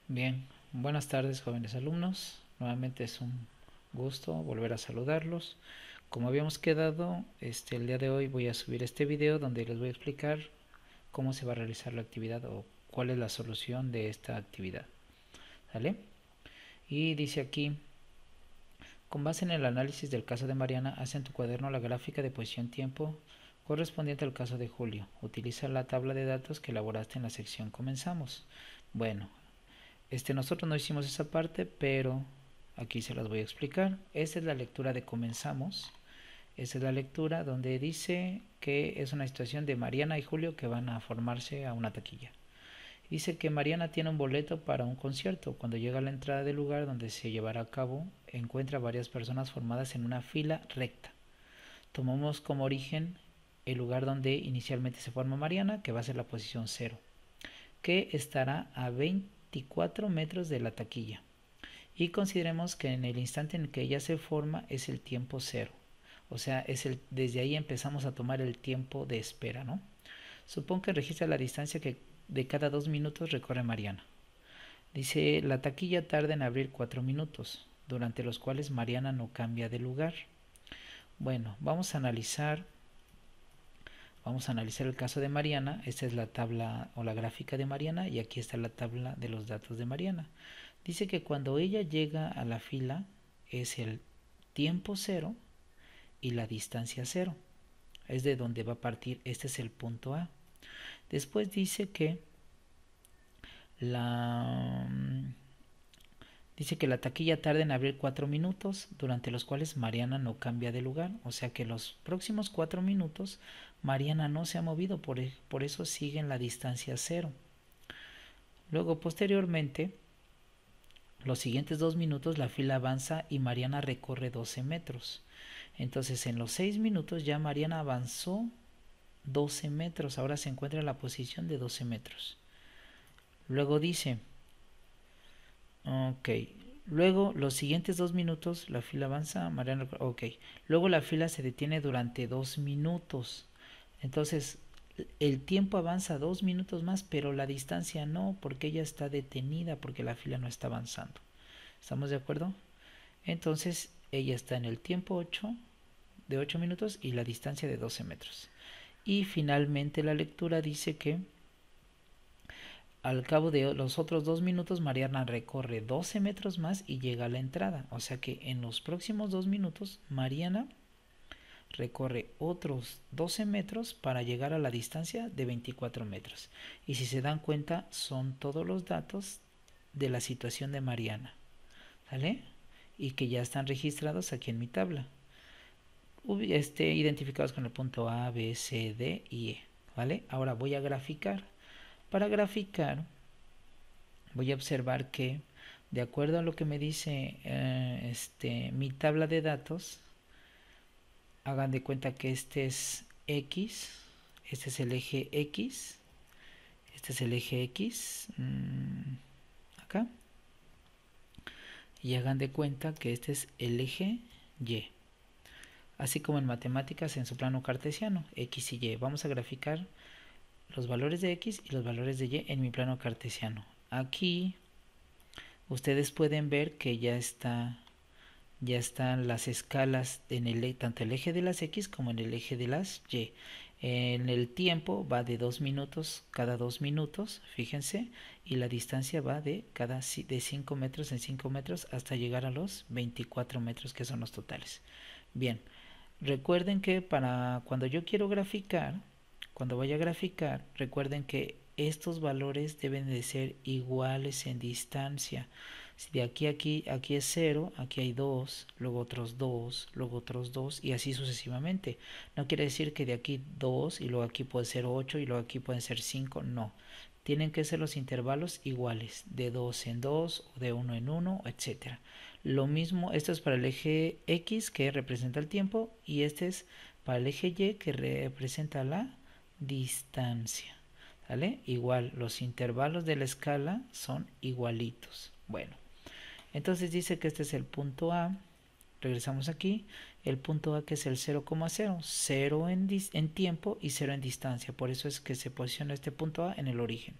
Bien, buenas tardes jóvenes alumnos. Nuevamente es un gusto volver a saludarlos. Como habíamos quedado, el día de hoy voy a subir este video donde les voy a explicar cómo se va a realizar la actividad o cuál es la solución de esta actividad. ¿Sale? Y dice aquí, con base en el análisis del caso de Mariana, haz en tu cuaderno la gráfica de posición-tiempo correspondiente al caso de Julio. Utiliza la tabla de datos que elaboraste en la sección Comenzamos. Bueno, nosotros no hicimos esa parte, pero aquí se las voy a explicar. Esta es la lectura de Comenzamos. Esta es la lectura donde dice que es una situación de Mariana y Julio que van a formarse a una taquilla. Dice que Mariana tiene un boleto para un concierto. Cuando llega a la entrada del lugar donde se llevará a cabo, encuentra varias personas formadas en una fila recta. Tomamos como origen el lugar donde inicialmente se forma Mariana, que va a ser la posición cero, que estará a 24 metros de la taquilla. Y consideremos que en el instante en que ella se forma es el tiempo cero. O sea, desde ahí empezamos a tomar el tiempo de espera, ¿no? Supón que registra la distancia que de cada 2 minutos recorre Mariana. Dice, la taquilla tarda en abrir 4 minutos, durante los cuales Mariana no cambia de lugar. Bueno, vamos a analizar el caso de Mariana. Esta es la tabla o la gráfica de Mariana y aquí está la tabla de los datos de Mariana. Dice que cuando ella llega a la fila es el tiempo cero y la distancia cero. Es de donde va a partir, este es el punto A. Después dice que la taquilla tarda en abrir 4 minutos, durante los cuales Mariana no cambia de lugar. O sea que los próximos 4 minutos Mariana no se ha movido, por eso sigue en la distancia cero. Luego, posteriormente, los siguientes 2 minutos la fila avanza y Mariana recorre 12 metros. Entonces en los 6 minutos ya Mariana avanzó 12 metros. Ahora se encuentra en la posición de 12 metros. Luego dice, ok, luego los siguientes 2 minutos la fila avanza, Mariana, ok. Luego la fila se detiene durante 2 minutos. Entonces el tiempo avanza 2 minutos más, pero la distancia no, porque ella está detenida, porque la fila no está avanzando. ¿Estamos de acuerdo? Entonces ella está en el tiempo 8 de 8 minutos y la distancia de 12 metros. Y finalmente la lectura dice que al cabo de los otros 2 minutos Mariana recorre 12 metros más y llega a la entrada. O sea que en los próximos 2 minutos Mariana recorre otros 12 metros para llegar a la distancia de 24 metros. Y si se dan cuenta, son todos los datos de la situación de Mariana, ¿vale? Y que ya están registrados aquí en mi tabla, identificados con el punto A, B, C, D y E, ¿vale? Ahora voy a graficar. Para graficar, voy a observar que, de acuerdo a lo que me dice mi tabla de datos, hagan de cuenta que este es X, este es el eje X, este es el eje X, acá, y hagan de cuenta que este es el eje Y. Así como en matemáticas en su plano cartesiano, X y Y. Vamos a graficar los valores de X y los valores de Y en mi plano cartesiano. Aquí ustedes pueden ver que ya están las escalas en tanto el eje de las X como en el eje de las Y. En el tiempo va de 2 minutos cada 2 minutos, fíjense, y la distancia va de 5 metros en 5 metros hasta llegar a los 24 metros, que son los totales. Bien, recuerden que para cuando yo quiero graficar, cuando vaya a graficar, recuerden que estos valores deben de ser iguales en distancia. Si de aquí a aquí es 0, aquí hay 2, luego otros 2, luego otros 2 y así sucesivamente. No quiere decir que de aquí 2 y luego aquí puede ser 8 y luego aquí pueden ser 5, no. Tienen que ser los intervalos iguales, de 2 en 2 o de 1 en 1, etcétera. Lo mismo, esto es para el eje X que representa el tiempo y este es para el eje Y que representa la distancia. ¿Vale? Igual, los intervalos de la escala son igualitos. Bueno, entonces dice que este es el punto A. Regresamos aquí. El punto A que es el 0,0. 0 en tiempo y 0 en distancia. Por eso es que se posiciona este punto A en el origen.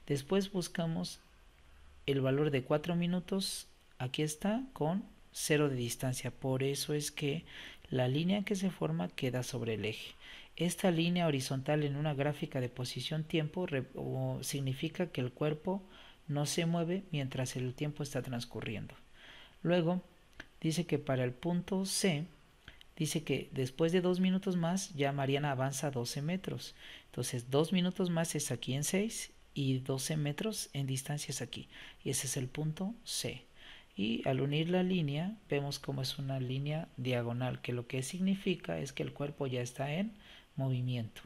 Después buscamos el valor de 4 minutos, aquí está, con 0 de distancia. Por eso es que la línea que se forma queda sobre el eje. Esta línea horizontal en una gráfica de posición-tiempo significa que el cuerpo no se mueve mientras el tiempo está transcurriendo. Luego, dice que para el punto C, dice que después de 2 minutos más ya Mariana avanza 12 metros. Entonces 2 minutos más es aquí en 6 y 12 metros en distancia es aquí. Y ese es el punto C. Y al unir la línea vemos como es una línea diagonal, que lo que significa es que el cuerpo ya está en movimiento.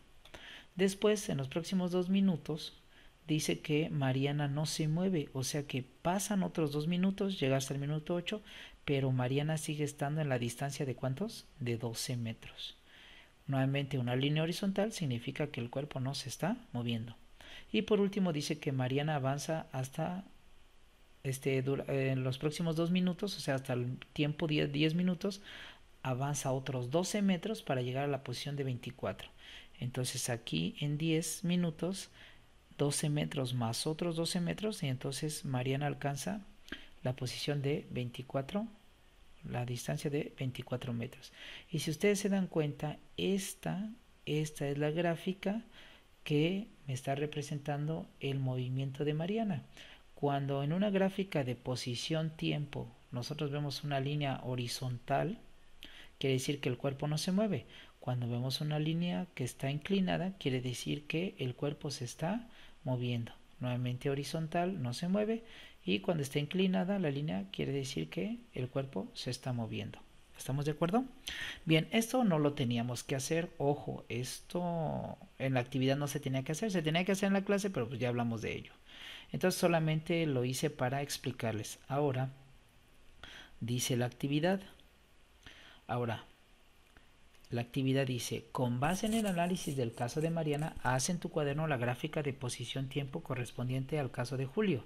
Después, en los próximos 2 minutos, dice que Mariana no se mueve, o sea que pasan otros 2 minutos, llega hasta el minuto 8, pero Mariana sigue estando en la distancia de ¿cuántos? De 12 metros. Nuevamente, una línea horizontal significa que el cuerpo no se está moviendo. Y por último dice que Mariana avanza hasta en los próximos 2 minutos, o sea, hasta el tiempo 10 minutos, avanza otros 12 metros para llegar a la posición de 24. Entonces aquí en 10 minutos, 12 metros más otros 12 metros, y entonces Mariana alcanza la posición de 24, la distancia de 24 metros. Y si ustedes se dan cuenta, esta es la gráfica que me está representando el movimiento de Mariana. Cuando en una gráfica de posición-tiempo nosotros vemos una línea horizontal, quiere decir que el cuerpo no se mueve. Cuando vemos una línea que está inclinada, quiere decir que el cuerpo se está moviendo. Nuevamente horizontal no se mueve, y cuando está inclinada la línea quiere decir que el cuerpo se está moviendo. ¿Estamos de acuerdo? Bien, esto no lo teníamos que hacer. Ojo, esto en la actividad no se tenía que hacer. Se tenía que hacer en la clase, pero pues ya hablamos de ello. Entonces solamente lo hice para explicarles. Ahora dice la actividad. Ahora, la actividad dice, con base en el análisis del caso de Mariana, haz en tu cuaderno la gráfica de posición-tiempo correspondiente al caso de Julio.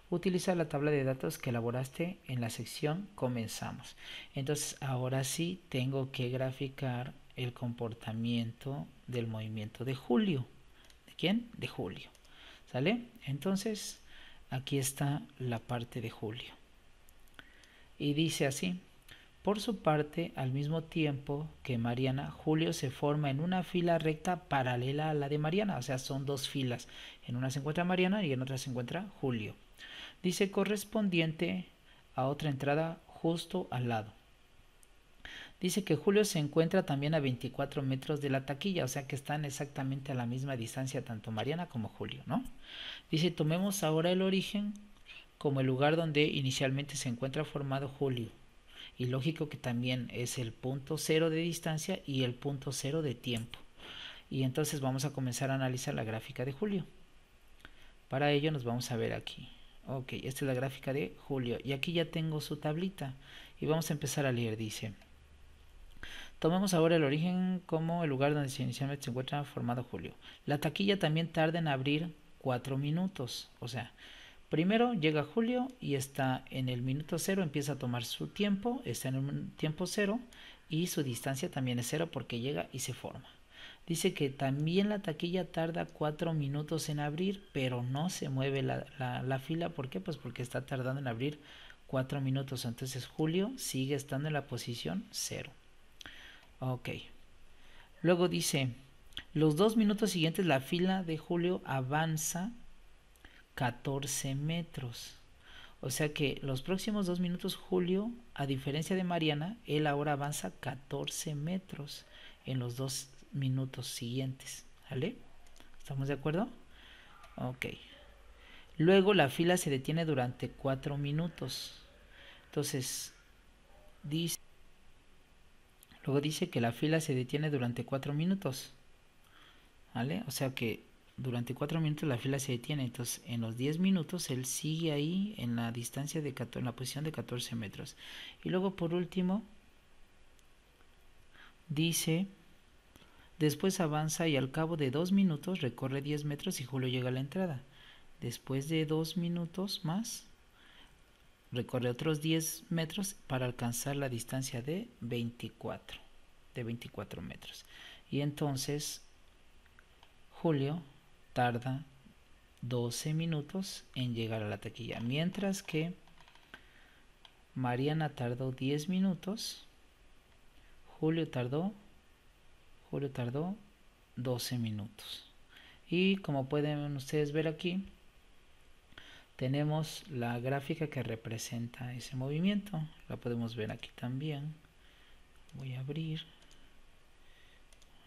Utiliza la tabla de datos que elaboraste en la sección Comenzamos. Entonces, ahora sí tengo que graficar el comportamiento del movimiento de Julio. ¿De quién? De Julio. ¿Sale? Entonces, aquí está la parte de Julio. Y dice así. Por su parte, al mismo tiempo que Mariana, Julio se forma en una fila recta paralela a la de Mariana, o sea, son dos filas. En una se encuentra Mariana y en otra se encuentra Julio. Dice correspondiente a otra entrada justo al lado. Dice que Julio se encuentra también a 24 metros de la taquilla, o sea que están exactamente a la misma distancia tanto Mariana como Julio, ¿no? Dice, tomemos ahora el origen como el lugar donde inicialmente se encuentra formado Julio. Y lógico que también es el punto cero de distancia y el punto cero de tiempo. Y entonces vamos a comenzar a analizar la gráfica de Julio. Para ello nos vamos a ver aquí. Ok, esta es la gráfica de Julio. Y aquí ya tengo su tablita. Y vamos a empezar a leer. Dice, tomemos ahora el origen como el lugar donde inicialmente se encuentra formado Julio. La taquilla también tarda en abrir 4 minutos. O sea, primero llega Julio y está en el minuto 0, empieza a tomar su tiempo, está en el tiempo 0 y su distancia también es 0 porque llega y se forma. Dice que también la taquilla tarda 4 minutos en abrir, pero no se mueve la fila. ¿Por qué? Pues porque está tardando en abrir 4 minutos. Entonces Julio sigue estando en la posición 0. Ok. Luego dice, los 2 minutos siguientes la fila de Julio avanza 14 metros. O sea que los próximos 2 minutos Julio, a diferencia de Mariana, él ahora avanza 14 metros en los 2 minutos siguientes. ¿Vale? ¿Estamos de acuerdo? Ok. Luego la fila se detiene durante 4 minutos. Entonces, luego dice que la fila se detiene durante 4 minutos. ¿Vale? O sea que durante 4 minutos la fila se detiene. Entonces, en los 10 minutos él sigue ahí en la distancia en la posición de 14 metros. Y luego, por último, dice, después avanza y al cabo de 2 minutos recorre 10 metros y Julio llega a la entrada. Después de 2 minutos más, recorre otros 10 metros para alcanzar la distancia de 24 metros. Y entonces Julio tarda 12 minutos en llegar a la taquilla, mientras que Mariana tardó 10 minutos, Julio tardó 12 minutos. Y como pueden ustedes ver aquí, tenemos la gráfica que representa ese movimiento. La podemos ver aquí también. Voy a abrir,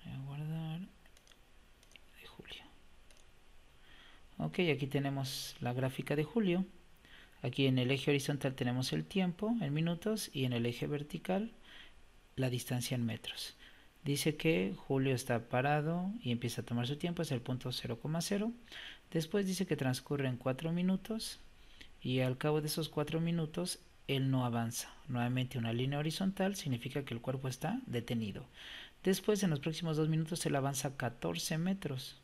voy a guardar de julio. Ok, aquí tenemos la gráfica de julio. Aquí en el eje horizontal tenemos el tiempo en minutos y en el eje vertical la distancia en metros. Dice que Julio está parado y empieza a tomar su tiempo, es el punto 0,0. Después dice que transcurren 4 minutos y al cabo de esos 4 minutos él no avanza. Nuevamente una línea horizontal significa que el cuerpo está detenido. Después en los próximos 2 minutos él avanza 14 metros.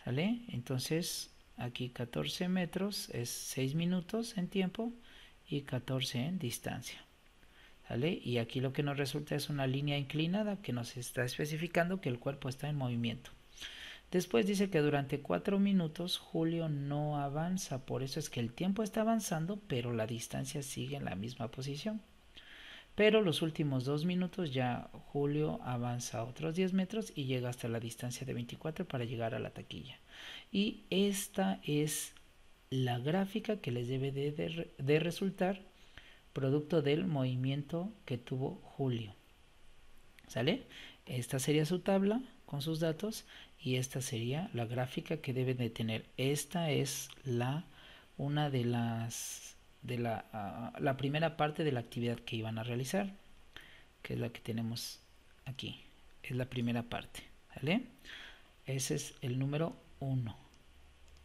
¿Sale? Entonces aquí 14 metros es 6 minutos en tiempo y 14 en distancia. ¿Sale? Y aquí lo que nos resulta es una línea inclinada que nos está especificando que el cuerpo está en movimiento. Después dice que durante 4 minutos Julio no avanza, por eso es que el tiempo está avanzando, pero la distancia sigue en la misma posición. Pero los últimos 2 minutos ya Julio avanza otros 10 metros y llega hasta la distancia de 24 para llegar a la taquilla. Y esta es la gráfica que les debe de resultar producto del movimiento que tuvo Julio. ¿Sale? Esta sería su tabla con sus datos y esta sería la gráfica que deben de tener. Esta es una de la primera parte de la actividad que iban a realizar, que es la que tenemos aquí. Es la primera parte. ¿Vale? Ese es el número 1.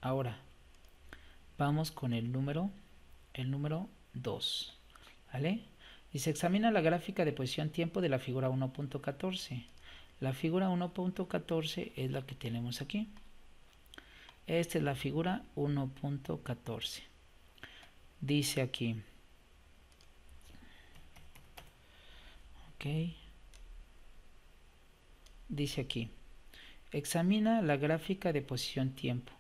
Ahora vamos con el número 2. ¿Vale? Dice, examina la gráfica de posición-tiempo de la figura 1.14. La figura 1.14 es la que tenemos aquí. Esta es la figura 1.14. Dice aquí, ok, dice aquí, examina la gráfica de posición-tiempo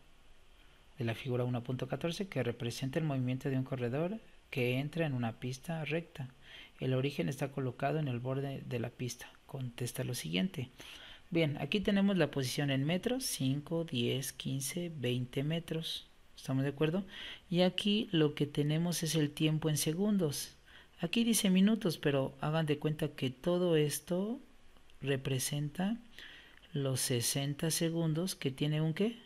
de la figura 1.14 que representa el movimiento de un corredor que entra en una pista recta. El origen está colocado en el borde de la pista. Contesta lo siguiente. Bien, aquí tenemos la posición en metros, 5, 10, 15, 20 metros. ¿Estamos de acuerdo? Y aquí lo que tenemos es el tiempo en segundos. Aquí dice minutos, pero hagan de cuenta que todo esto representa los 60 segundos que tiene un ¿qué?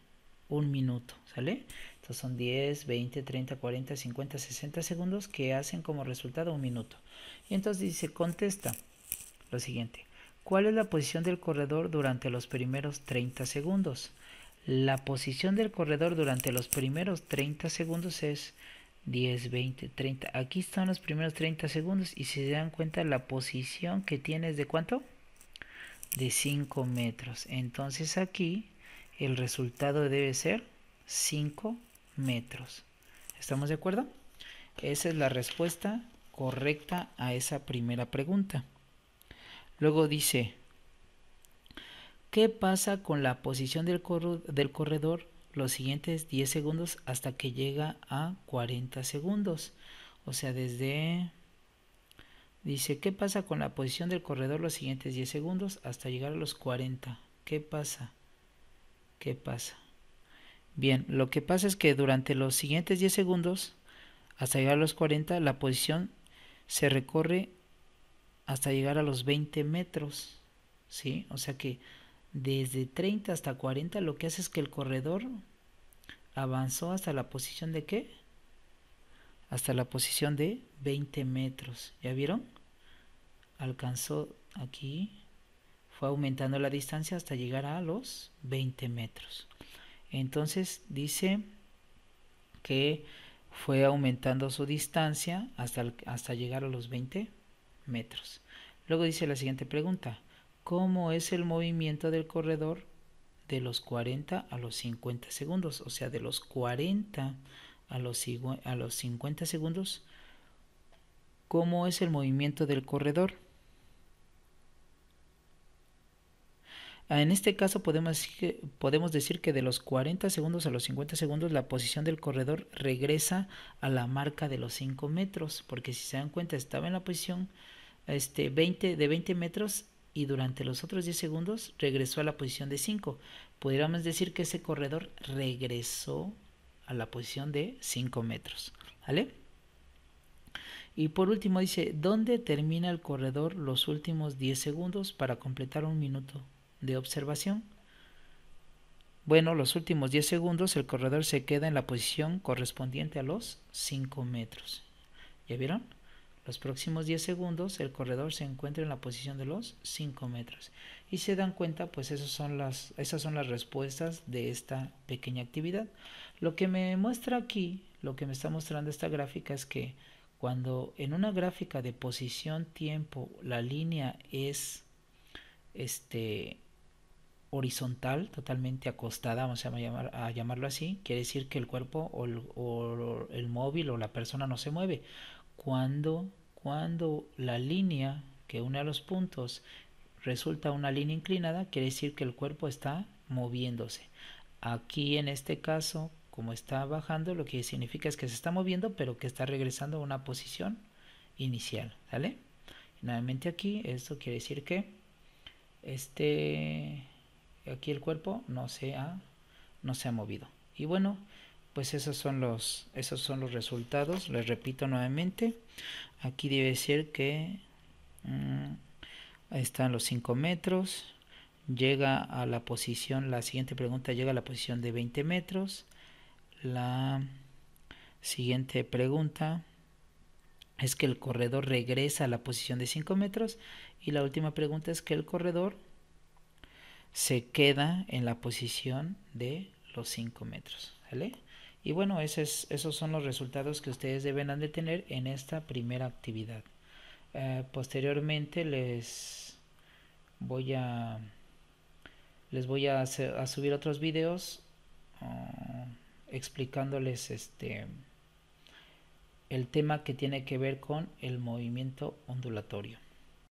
Un minuto, ¿sale? Entonces son 10, 20, 30, 40, 50, 60 segundos que hacen como resultado un minuto. Y entonces dice, contesta lo siguiente. ¿Cuál es la posición del corredor durante los primeros 30 segundos? La posición del corredor durante los primeros 30 segundos es 10, 20, 30. Aquí están los primeros 30 segundos y si se dan cuenta la posición que tiene es de ¿cuánto? De 5 metros. Entonces aquí el resultado debe ser 5 metros. ¿Estamos de acuerdo? Esa es la respuesta correcta a esa primera pregunta. Luego dice, ¿qué pasa con la posición del corredor los siguientes 10 segundos hasta que llega a 40 segundos? O sea, dice, ¿qué pasa con la posición del corredor los siguientes 10 segundos hasta llegar a los 40? ¿Qué pasa? ¿Qué pasa? Bien, lo que pasa es que durante los siguientes 10 segundos, hasta llegar a los 40, la posición se recorre hasta llegar a los 20 metros, ¿sí? O sea que desde 30 hasta 40 lo que hace es que el corredor avanzó hasta la posición de ¿qué? Hasta la posición de 20 metros, ¿ya vieron? Alcanzó aquí, fue aumentando la distancia hasta llegar a los 20 metros. Entonces dice que fue aumentando su distancia hasta llegar a los 20 metros. Luego dice la siguiente pregunta, ¿cómo es el movimiento del corredor de los 40 a los 50 segundos? O sea, de los 40 a los 50 segundos, ¿cómo es el movimiento del corredor? En este caso podemos decir que de los 40 segundos a los 50 segundos la posición del corredor regresa a la marca de los 5 metros, porque si se dan cuenta estaba en la posición 20 metros y durante los otros 10 segundos regresó a la posición de 5. Podríamos decir que ese corredor regresó a la posición de 5 metros. ¿Vale? Y por último dice, ¿dónde termina el corredor los últimos 10 segundos para completar un minuto de observación? Bueno, los últimos 10 segundos el corredor se queda en la posición correspondiente a los 5 metros. ¿Ya vieron? Los próximos 10 segundos el corredor se encuentra en la posición de los 5 metros. Y se dan cuenta, pues esas son las respuestas de esta pequeña actividad. Lo que me muestra aquí, lo que me está mostrando esta gráfica es que cuando en una gráfica de posición-tiempo la línea es horizontal, totalmente acostada, vamos a llamarlo así, quiere decir que el cuerpo o el móvil o la persona no se mueve. Cuando la línea que une a los puntos resulta una línea inclinada, quiere decir que el cuerpo está moviéndose. Aquí en este caso, como está bajando, lo que significa es que se está moviendo, pero que está regresando a una posición inicial, ¿vale? Y nuevamente aquí, esto quiere decir que aquí el cuerpo no se ha movido. Y bueno, pues esos son los resultados. Les repito nuevamente, aquí debe ser que están los 5 metros, llega a la posición, la siguiente pregunta llega a la posición de 20 metros, la siguiente pregunta es que el corredor regresa a la posición de 5 metros y la última pregunta es que el corredor se queda en la posición de los 5 metros, ¿vale? Y bueno, esos son los resultados que ustedes deben de tener en esta primera actividad. Posteriormente voy a subir otros videos explicándoles el tema que tiene que ver con el movimiento ondulatorio.